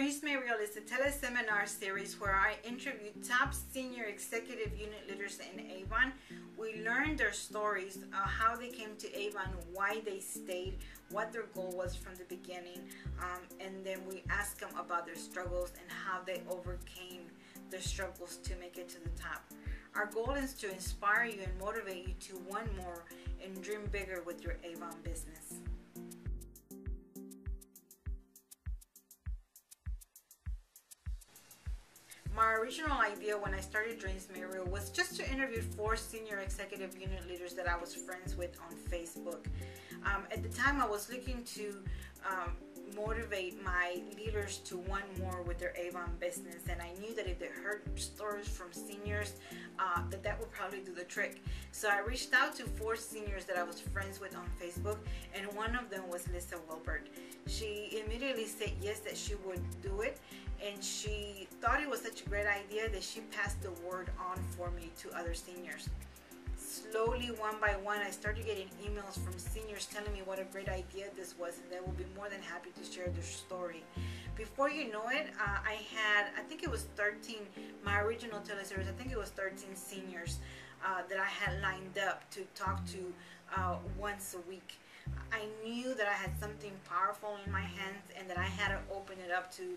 Dreams Made Real is a teleseminar series where I interview top senior executive unit leaders in AVON. We learn their stories, how they came to AVON, why they stayed, what their goal was from the beginning, and then we ask them about their struggles and how they overcame their struggles to make it to the top. Our goal is to inspire you and motivate you to want more and dream bigger with your AVON business. My original idea when I started Dreams Made Real was just to interview 4 senior executive unit leaders that I was friends with on Facebook. At the time, I was looking to motivate my leaders to want more with their AVON business, and I knew that if they heard stories from seniors, that would probably do the trick. So I reached out to 4 seniors that I was friends with on Facebook, and one of them was Lisa Wilbert. She immediately said yes, that she would do it, and she thought it was such a great idea that she passed the word on for me to other seniors. Slowly, one by one, I started getting emails from seniors telling me what a great idea this was, and they will be more than happy to share their story. Before you know it, I think it was 13, my original teleseries, I think it was 13 seniors that I had lined up to talk to once a week. I knew that I had something powerful in my hands, and that I had to open it up to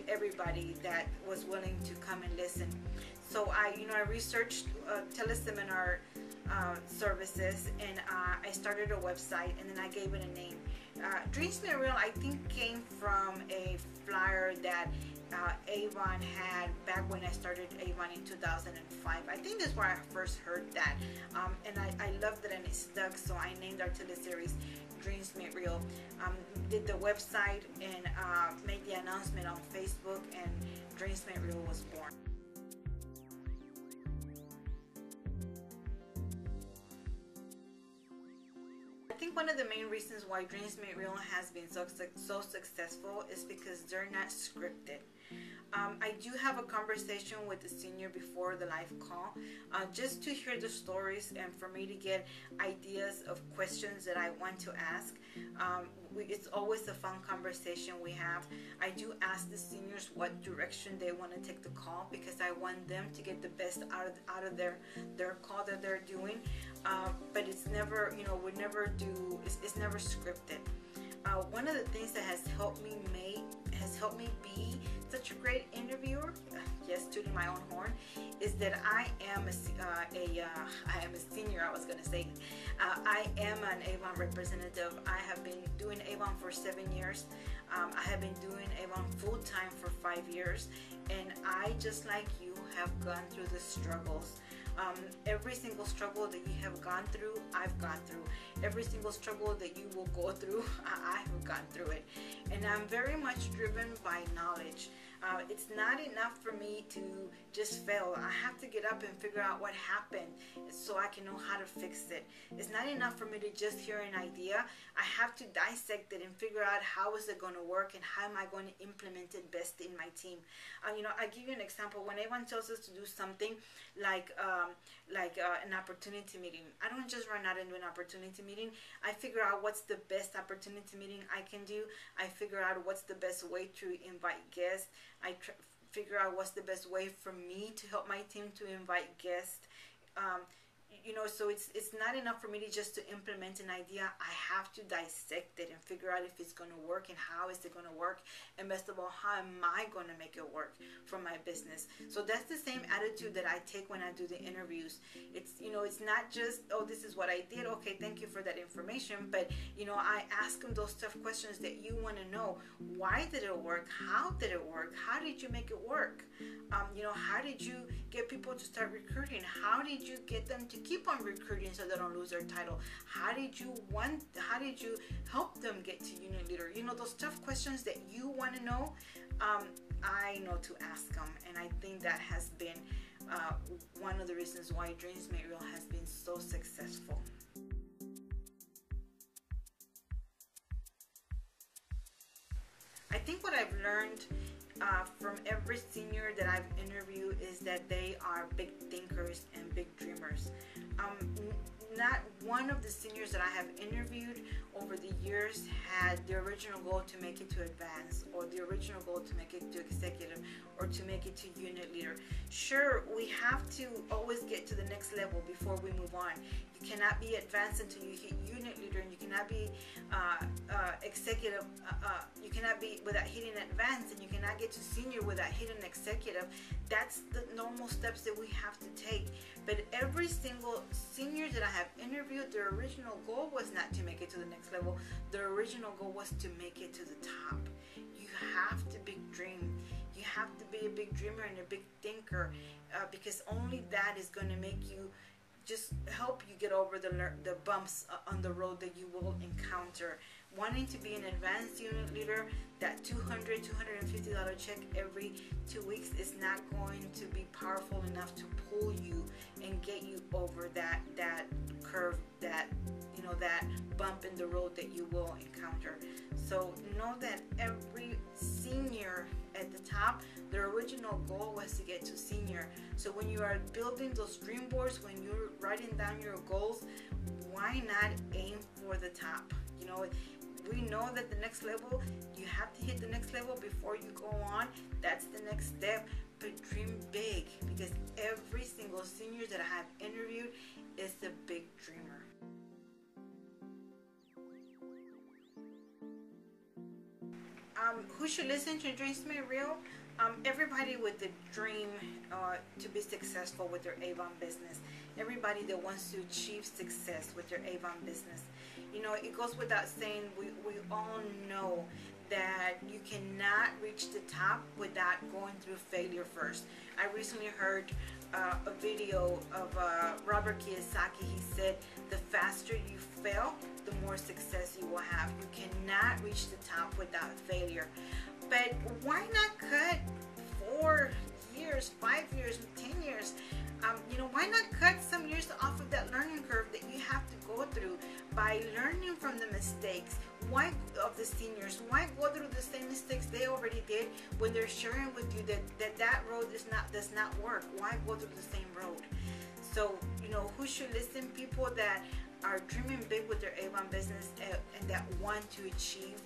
everybody that was willing to come and listen. So I researched teleseminar services, and I started a website, and then I gave it a name. Dreams Made Real, I think, came from a flyer that AVON had back when I started AVON in 2005. I think that's where I first heard that, and I loved it, and it stuck, so I named our teleseries Dreams Made Real. Did the website and made the announcement on Facebook, and Dreams Made Real was born. I think one of the main reasons why Dreams Made Real has been so successful is because they're not scripted. I do have a conversation with the senior before the live call, just to hear the stories and for me to get ideas of questions that I want to ask. It's always a fun conversation we have. I do ask the seniors what direction they want to take the call, because I want them to get the best out of their call that they're doing. But it's never, it's never scripted. One of the things that has helped me be such a great interviewer, yes, tooting my own horn, is that I am a senior. I was gonna say, I am an AVON representative. I have been doing AVON for 7 years. I have been doing AVON full time for 5 years, and I, just like you, have gone through the struggles. Every single struggle that you have gone through, I've gone through. Every single struggle that you will go through, I have gone through it. And I'm very much driven by knowledge. It's not enough for me to just fail. I have to get up and figure out what happened so I can know how to fix it. It's not enough for me to just hear an idea. I have to dissect it and figure out how is it going to work and how am I going to implement it best in my team. I give you an example. When anyone tells us to do something like an opportunity meeting, I don't just run out and do an opportunity meeting. I figure out what's the best opportunity meeting I can do. I figure out what's the best way to invite guests. I figure out what's the best way for me to help my team to invite guests. So it's not enough for me to just to implement an idea. I have to dissect it and figure out if it's going to work and how is it going to work, and best of all, how am I going to make it work for my business. So that's the same attitude that I take when I do the interviews. It's not just, oh, this is what I did, okay, thank you for that information, but I ask them those tough questions that you want to know. Why did it work? How did it work? How did you make it work? How did you get people to start recruiting? How did you get them to keep on recruiting so they don't lose their title? How did you help them get to unit leader? Those tough questions that you want to know, I know to ask them, and I think that has been one of the reasons why Dreams Made Real has been so successful. I think what I've learned from every senior that I've interviewed is that they are big thinkers and big dreamers. Not one of the seniors that I have interviewed over the years had the original goal to make it to advanced, or the original goal to make it to executive, or to make it to unit leader. Sure, we have to always get to the next level before we move on. You cannot be advanced until you hit unit leader, and you cannot be executive. You cannot be without hitting advanced, and you cannot get to senior without hitting executive. That's the normal steps that we have to take. But every single senior that I have interviewed, their original goal was not to make it to the next level. Their original goal was to make it to the top. You have to big dream. You have to be a big dreamer and a big thinker, because only that is going to make you, just help you get over the bumps on the road that you will encounter. Wanting to be an advanced unit leader, that $250 check every 2 weeks is not going to be powerful enough to pull you and get you over that curve, that bump in the road that you will encounter. So know that every senior at the top, their original goal was to get to senior. So when you are building those dream boards, when you're writing down your goals, why not aim for the top? We know that the next level, you have to hit the next level before you go on. That's the next step. But dream big, because every single senior that I have interviewed is a big dreamer. Who should listen to Dreams Made Real? Everybody with the dream to be successful with their AVON business. Everybody that wants to achieve success with their AVON business. It goes without saying, we all know that you cannot reach the top without going through failure first. I recently heard a video of Robert Kiyosaki. He said, the faster you fail, the more success you will have. You cannot reach the top without failure. But why not cut 4 years, 5 years, 10 years? Why not cut some years off of that learning curve that you have to go through by learning from the mistakes? Why of the seniors? Why go through the same mistakes they already did when they're sharing with you that road does not work? Why go through the same road? So who should listen? People that are dreaming big with their AVON business and that want to achieve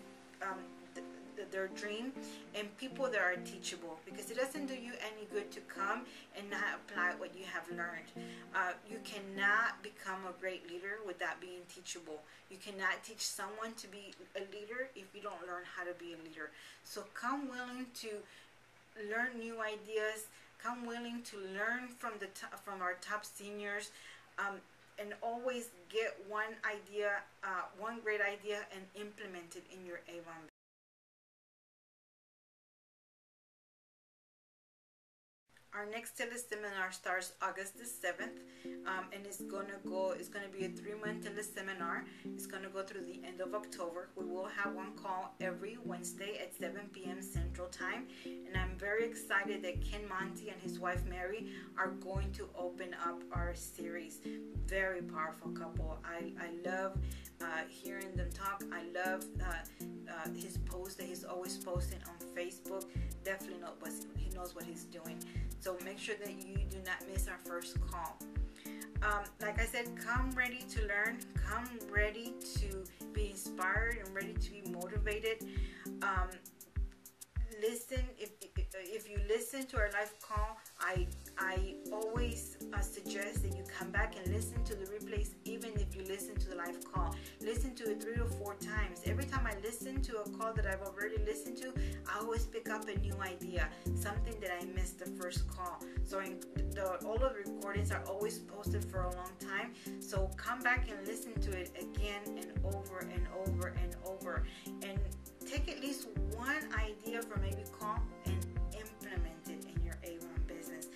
their dream, and people that are teachable, because it doesn't do you any good to come and not apply what you have learned. You cannot become a great leader without being teachable. You cannot teach someone to be a leader if you don't learn how to be a leader. So come willing to learn new ideas, come willing to learn from our top seniors, and always get one idea, one great idea, and implement it in your AVON. Our next teleseminar starts August the 7th, and it's going to be a 3-month teleseminar. It's going to go through the end of October. We will have one call every Wednesday at 7 p.m. Central Time, and I'm very excited that Ken Monty and his wife Mary are going to open up our series. Very powerful couple. I love hearing them talk. I love his posts that he's always posting on Facebook. Definitely he knows what he's doing. So make sure that you do not miss our first call. Like I said, come ready to learn. Come ready to be inspired and ready to be motivated. Listen. If you listen to our live call, I always suggest that you come back and listen to the replays. Even if you listen to the live call, listen to it 3 or 4 times. Every time I listen to a call that I've already listened to, I always pick up a new idea, something that I missed the first call. So all of the recordings are always posted for a long time. So come back and listen to it again and over and over and over, and take at least one idea from maybe call and implement it in your AVON business.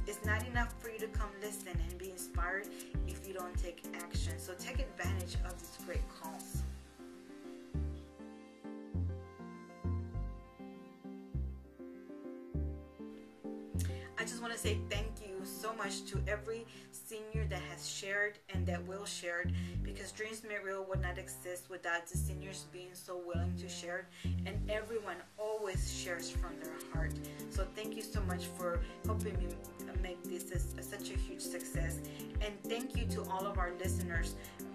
It's not enough for you to come listen and be inspired if you don't take action. So take advantage of these great calls. I just want to say thank you so much to every senior that has shared and that will share, because Dreams Made Real would not exist without the seniors being so willing to share, and everyone always shares from their heart. So So thank you so much for helping me make this such a huge success. And thank you to all of our listeners.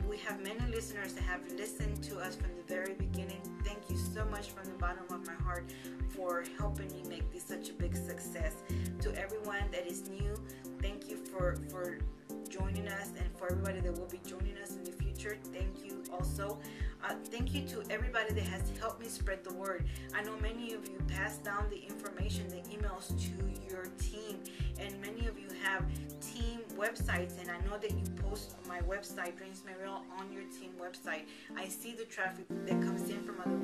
We have many listeners that have listened to us from the very beginning. Thank you so much from the bottom of my heart for helping me make this such a big success. To everyone that is new, thank you for joining us, and for everybody that will be joining us in the future, thank you also. Thank you to everybody that has helped me spread the word. I know many of you passed down the information, the emails to your team, and many of you have team websites, and I know that you post my website, Dreams Made Real, on your team website. I see the traffic that comes in from other